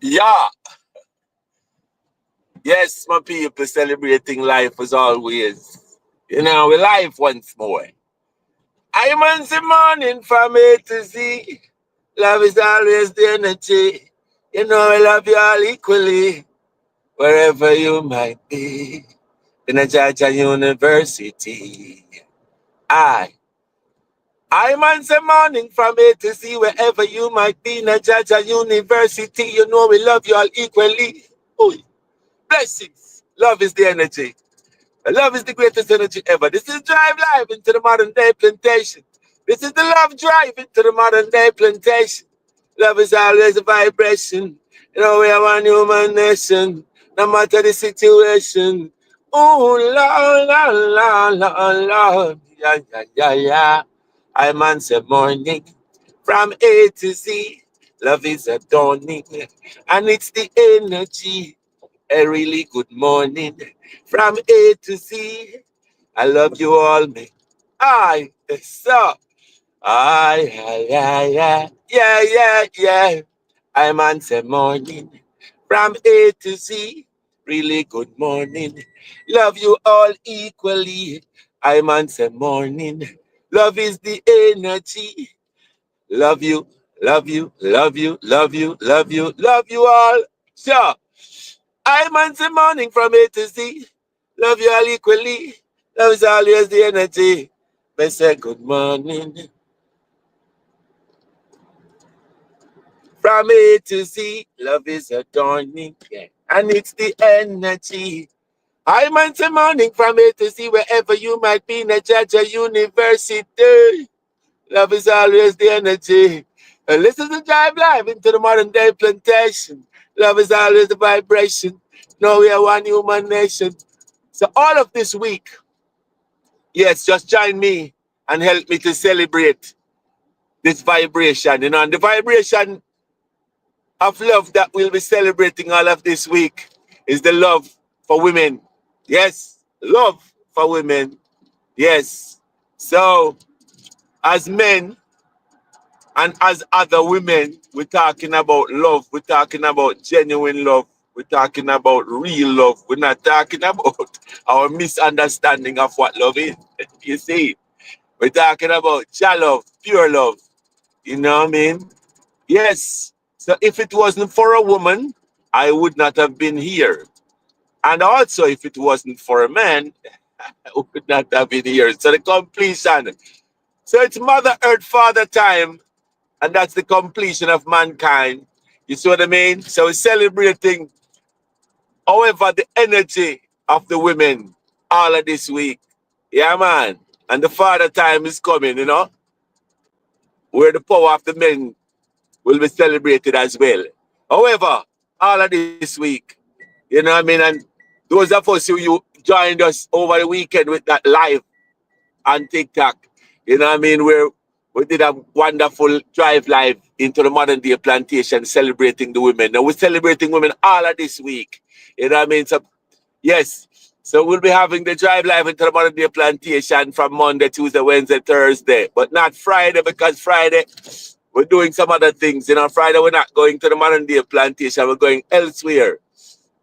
Yeah, yes, my people celebrating life as always. You know, we live once more. I'm on the morning from A to Z. Love is always the energy. You know, I love you all equally, wherever you might be. In a Georgia University. I. I'm on the morning from A to Z, wherever you might be. In a Georgia University. You know, we love you all equally. Ooh, blessings. Love is the energy. Love is the greatest energy ever. This is Drive Live into the modern day plantation. This is the love drive into the modern day plantation. Love is always a vibration. You know, we are one human nation, no matter the situation. Oh, Lord, Lord, Lord, Lord. Yeah, yeah, yeah, yeah. I'm on the morning from A to Z. Love is a dawning, and it's the energy. A really good morning from A to Z. I love you all, me. I, so. Yeah. I'm on the morning from A to Z. Really good morning. Love you all equally. I'm on the morning. Love is the energy. Love you, love you, love you, love you, love you, love you all. Sure. I'm on the morning from A to Z. Love you all equally. Love is always the energy. I say good morning from A to Z. Love is a dawning, yeah, and it's the energy. I'm on the morning from A to Z, wherever you might be in a Georgia University. Love is always the energy. And this is the drive live into the modern day plantation. Love is always the vibration. No, we are one human nation. So all of this week, yes, just join me and help me to celebrate this vibration. And the vibration of love that we'll be celebrating all of this week is the love for women. Yes, love for women. Yes. So, as men and as other women, we're talking about love. We're talking about genuine love. We're talking about real love. We're not talking about our misunderstanding of what love is. You see, we're talking about true love, pure love. You know what I mean? Yes. So if it wasn't for a woman, I would not have been here. And also, if it wasn't for a man, I would not have been here. So the completion. So it's Mother Earth Father time, and that's the completion of mankind. You see what I mean? So we're celebrating, however, the energy of the women all of this week. Yeah, man. And the Father time is coming, where the power of the men will be celebrated as well. However, all of this week, you know what I mean? And those of us who you joined us over the weekend with that live on TikTok, you know what I mean? Where we did a wonderful drive live into the modern day plantation celebrating the women. And we're celebrating women all of this week. You know what I mean? So, yes. So we'll be having the drive live into the modern day plantation from Monday, Tuesday, Wednesday, Thursday. But not Friday, because Friday we're doing some other things. Friday we're not going to the modern day plantation. We're going elsewhere.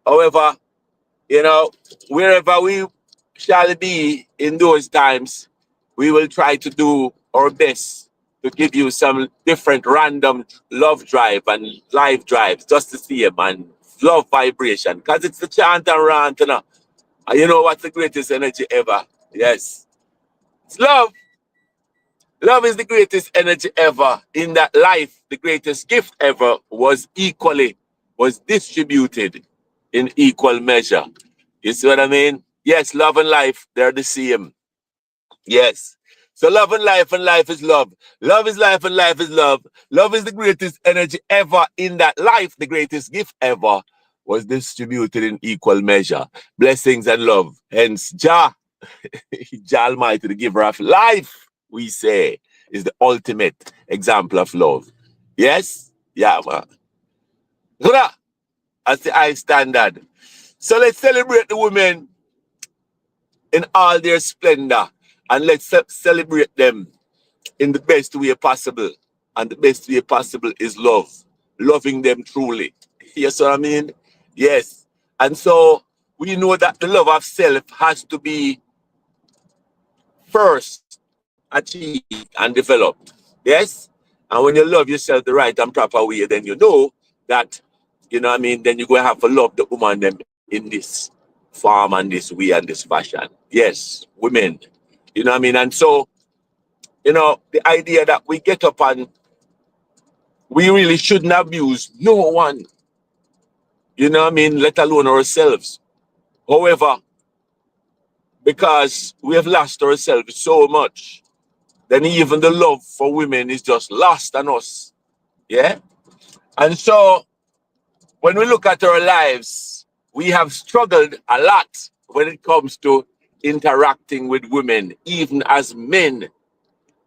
However, wherever we shall be in those times, we will try to do our best to give you some different random love drive and live drives just to see them and love vibration. Because it's the chant and rant, And you know what's the greatest energy ever? Yes. It's love. Love is the greatest energy ever. In that life, the greatest gift ever was distributed in equal measure. You see what I mean? Yes, love and life, they're the same. Yes. So love and life is love. Love is life and life is love. Love is the greatest energy ever. In that life, the greatest gift ever was distributed in equal measure. Blessings and love. Hence, Jah, Jah Almighty, the giver of life, we say, is the ultimate example of love. Yes? Yeah, man. Hurrah! That's the high standard. So let's celebrate the women in all their splendor, and let's celebrate them in the best way possible. And the best way possible is love. Loving them truly. You see what I mean? Yes. And so we know that the love of self has to be first achieved and developed. Yes? And when you love yourself the right and proper way, then you know that, you know what I mean, then you're going to have to love the woman them in this form and this way and this fashion. Yes, women. You know what I mean? And so, you know, the idea that we get up and we really shouldn't abuse no one, you know what I mean, let alone ourselves. However, because we have lost ourselves so much, then even the love for women is just lost on us. Yeah? And so when we look at our lives, we have struggled a lot when it comes to interacting with women, even as men,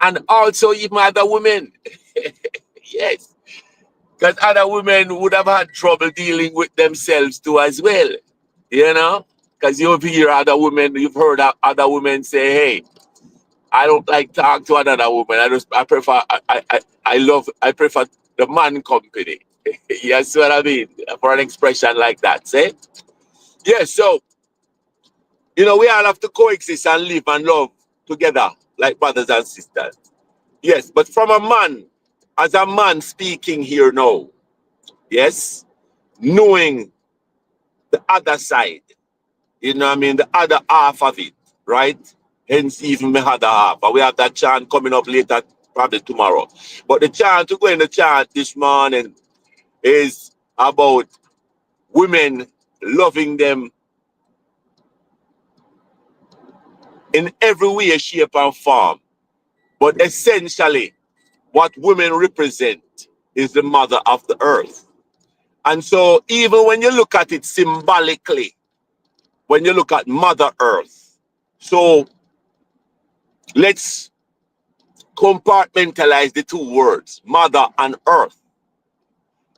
and also even other women. Yes. Because other women would have had trouble dealing with themselves too as well. You know? Because you've heard other women, you've heard other women say, hey, I don't like talk to another woman. I prefer I prefer the man company. You see what I mean? For an expression like that. Say? Yeah, so you know, we all have to coexist and live and love together like brothers and sisters. Yes, but from a man, as a man speaking here now, yes, knowing the other side, you know what I mean, the other half of it, right? Hence even the other half. And we have that chant coming up later, probably tomorrow. But the chant, to go in the chant this morning is about women loving them in every way, shape, and form. But essentially, what women represent is the mother of the earth. And so even when you look at it symbolically, when you look at Mother Earth, so let's compartmentalize the two words, mother and earth,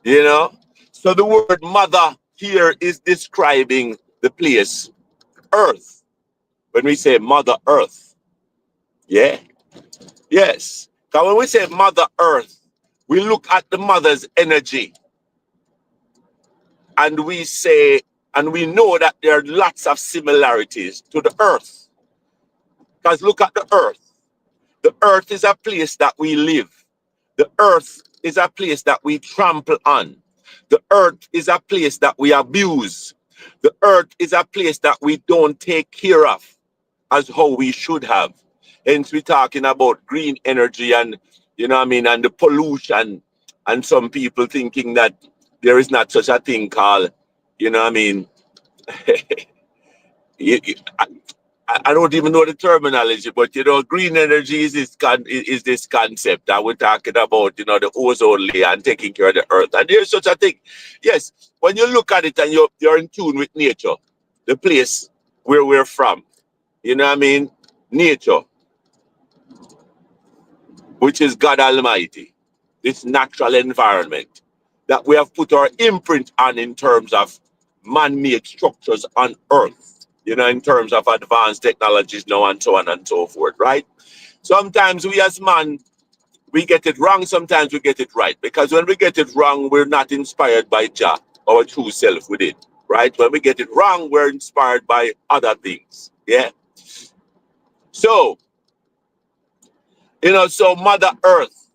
you know? So the word mother here is describing the place, earth, when we say Mother Earth. Yeah? Yes. Because when we say Mother Earth, we look at the mother's energy and we say, and we know that there are lots of similarities to the earth. Because look at the earth. The earth is a place that we live. The earth is a place that we trample on. The earth is a place that we abuse. The earth is a place that we don't take care of as how we should have. Hence, we're talking about green energy and, you know what I mean, and the pollution, and some people thinking that there is not such a thing called, you know what I mean, I don't even know the terminology, but you know, green energy is is this concept that we're talking about, you know, the ozone layer and taking care of the earth. And there's such a thing. Yes, when you look at it and you're in tune with nature, the place where we're from, you know what I mean? Nature, which is God Almighty, this natural environment that we have put our imprint on in terms of man-made structures on earth, you know, in terms of advanced technologies now and so on and so forth, right? Sometimes we as man, we get it wrong, sometimes we get it right. Because when we get it wrong, we're not inspired by Jah, our true self within, right? When we get it wrong, we're inspired by other things, yeah? So, you know, so Mother Earth,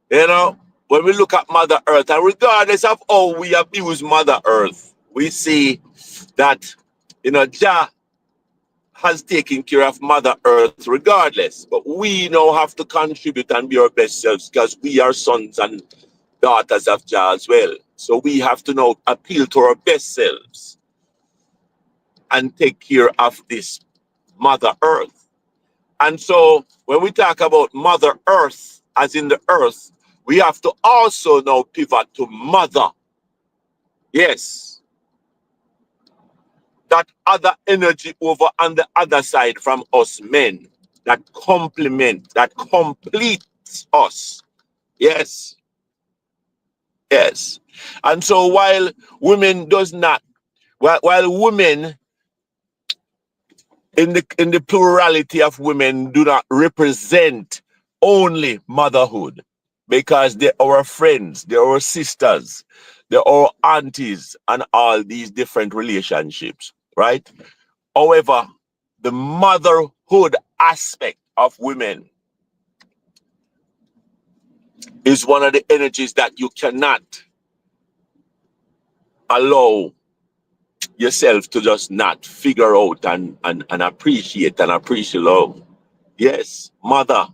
you know, when we look at Mother Earth, and regardless of how we abuse Mother Earth, we see that, you know, Jah has taken care of Mother Earth regardless. But we now have to contribute and be our best selves because we are sons and daughters of Jah as well. So we have to now appeal to our best selves and take care of this Mother Earth. And so when we talk about Mother Earth, as in the earth, we have to also now pivot to Mother. Yes. That other energy over on the other side from us men, that complement, that completes us. Yes. Yes. And so while women does not, while women in the plurality of women do not represent only motherhood, because they're our friends, they're our sisters, They're all aunties and all these different relationships, right? However, the motherhood aspect of women is one of the energies that you cannot allow yourself to just not figure out and appreciate and appreciate love. Yes, mother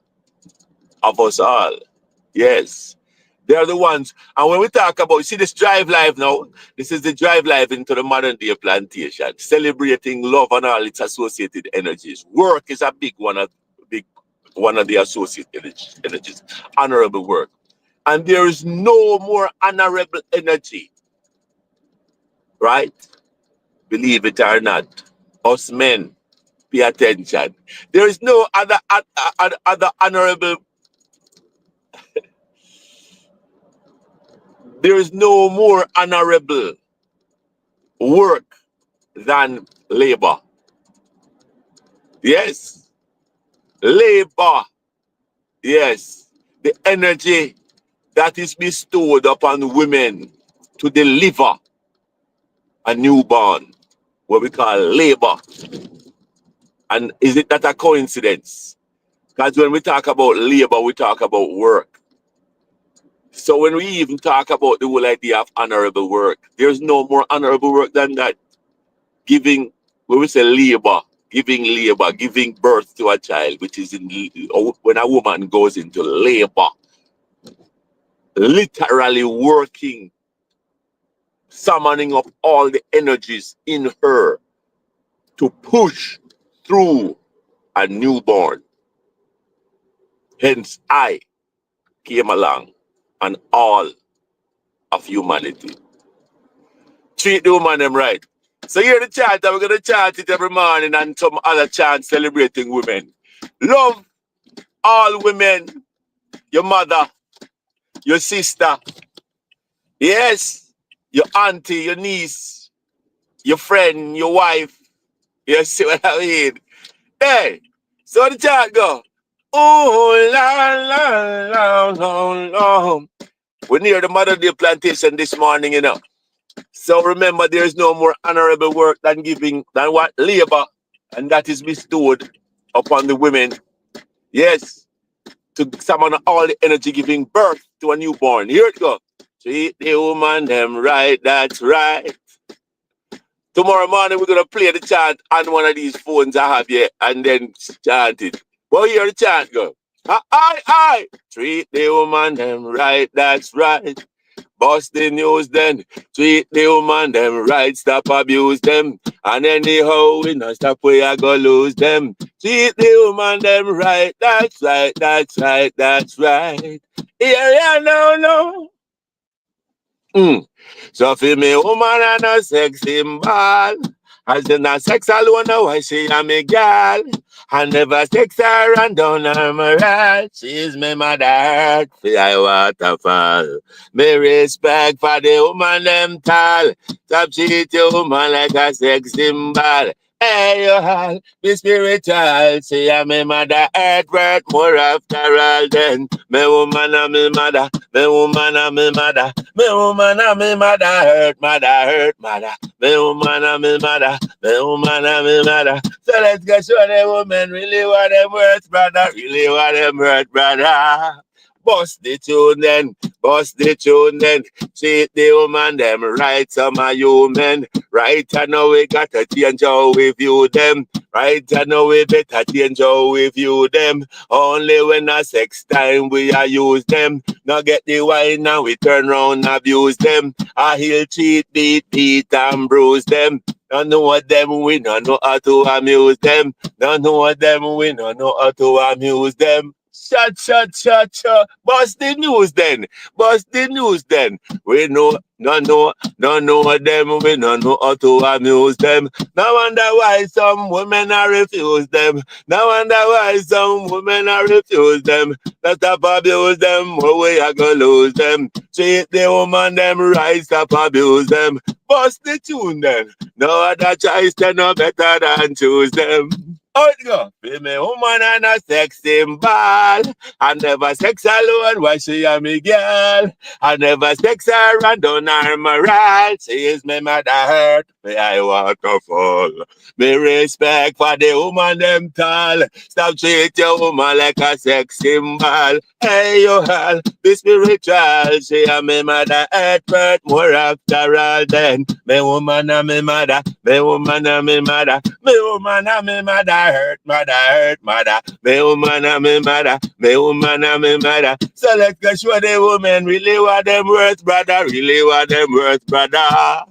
of us all. Yes. They're the ones. And when we talk about, you see this drive live now, this is the drive live into the modern day plantation, celebrating love and all its associated energies. Work is a big one of the associated energies. Honorable work. And there is no more honorable energy, right? Believe it or not. Us men, pay attention. There is no other honorable. There is no more honorable work than labor. Yes, labor. Yes, the energy that is bestowed upon women to deliver a newborn, what we call labor. And is it not a coincidence? Because when we talk about labor, we talk about work. So when we even talk about the whole idea of honorable work, there's no more honorable work than that. Giving, when we say labor, giving birth to a child, which is when a woman goes into labor, literally working, summoning up all the energies in her to push through a newborn. Hence, I came along and all of humanity. Treat the woman them right. So here the chant, and we're going to chant it every morning and some other chants celebrating women. Love all women, your mother, your sister, yes, your auntie, your niece, your friend, your wife. You see what I mean? Hey, so the chant go. Oh, la, la, la, la, la. We're near the Mother Day plantation this morning, you know. So remember, there is no more honorable work than what? Labor. And that is bestowed upon the women. Yes. To summon all the energy giving birth to a newborn. Here it goes. Treat the woman them right, that's right. Tomorrow morning we're gonna play the chant on one of these phones I have here and then chant it. Well, here the chant go. I treat the woman them right, that's right. Bust the news then, treat the woman them right, stop abuse them. And anyhow we not stop, we are gonna lose them. Treat the woman them right, that's right, that's right, that's right. Yeah, no. So for me, woman and a sex symbol. As in a sex alone, why she am a girl. I never sex her and down her morale. She's my mother, for I waterfall. Me respect for the woman them tall. Stop treat your woman like a sex symbol. Hey, you all, be spiritual. See, I'm a mother, earth, worth more after all. Then, me woman and me mother, me woman and me mother, me woman and me mother, hurt, mother. Me woman and me mother, me woman and me mother. So let's go show the woman really what them worth, brother. Really what them worth, brother. Bust the tune then, treat the woman them right, some of you men. Right, I know we gotta change how we view them. Right, I know we better change how we view them. Only when a sex time we a use them. Now get the wine and we turn round and abuse them. I he'll cheat, beat and bruise them. None know them, we don't know how to amuse them. None know them, we don't know how to amuse them. Shut. Bust the news then. We know, no know them, we no know how to amuse them. No wonder why some women are refuse them. No wonder why some women are refuse them. Not stop abuse them, or we are gonna lose them. Treat the woman them right, stop abuse them. Bust the tune then. No other choice, they no better than choose them. How it go? Be me woman and a sex symbol. I never sex alone, why she a me girl? I never sex her and don't her moral. She is me mother hurt, me I waterfall. Me respect for the woman them tall. Stop treat your woman like a sex symbol. Hey you all, be spiritual. She a me mother earth, but more after all then. Me woman and me mother, me woman and me mother. Me woman and me mother hurt, mother. Me woman and me mother, me woman and me mother. So let's go show the woman really what them worth, brother. Really what them worth, brother.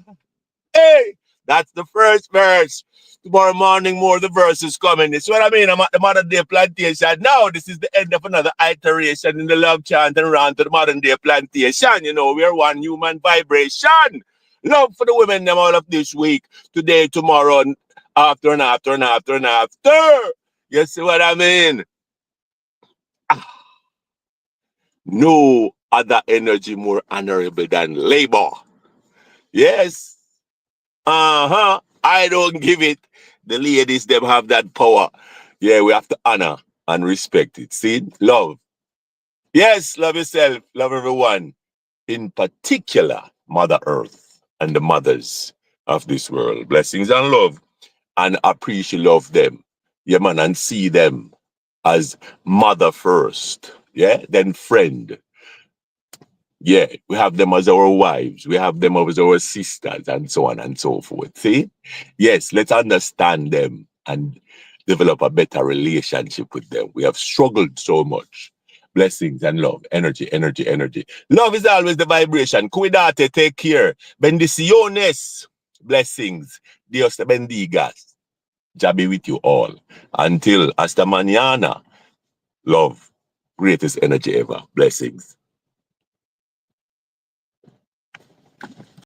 Hey, that's the first verse. Tomorrow morning, more of the verses coming. It's what I mean. I'm at the modern day plantation. Now, this is the end of another iteration in the love chant and round to the modern day plantation. You know, we're one human vibration. Love for the women them all of this week, today, tomorrow, and after and after and after and after. You see what I mean? Ah, no other energy more honorable than labor. Yes. Uh-huh. I don't give it. The ladies, them have that power. Yeah, we have to honor and respect it. See? Love. Yes, love yourself. Love everyone. In particular, Mother Earth and the mothers of this world. Blessings and love. And appreciate love them. Yeah, man, and see them as mother first. Yeah, then friend. Yeah, we have them as our wives, we have them as our sisters, and so on and so forth. See? Yes, let's understand them and develop a better relationship with them. We have struggled so much. Blessings and love, energy, energy, energy. Love is always the vibration. Cuidate, take care. Bendiciones, blessings. Dios te bendigas. Jah be with you all. Until hasta mañana, love, greatest energy ever. Blessings.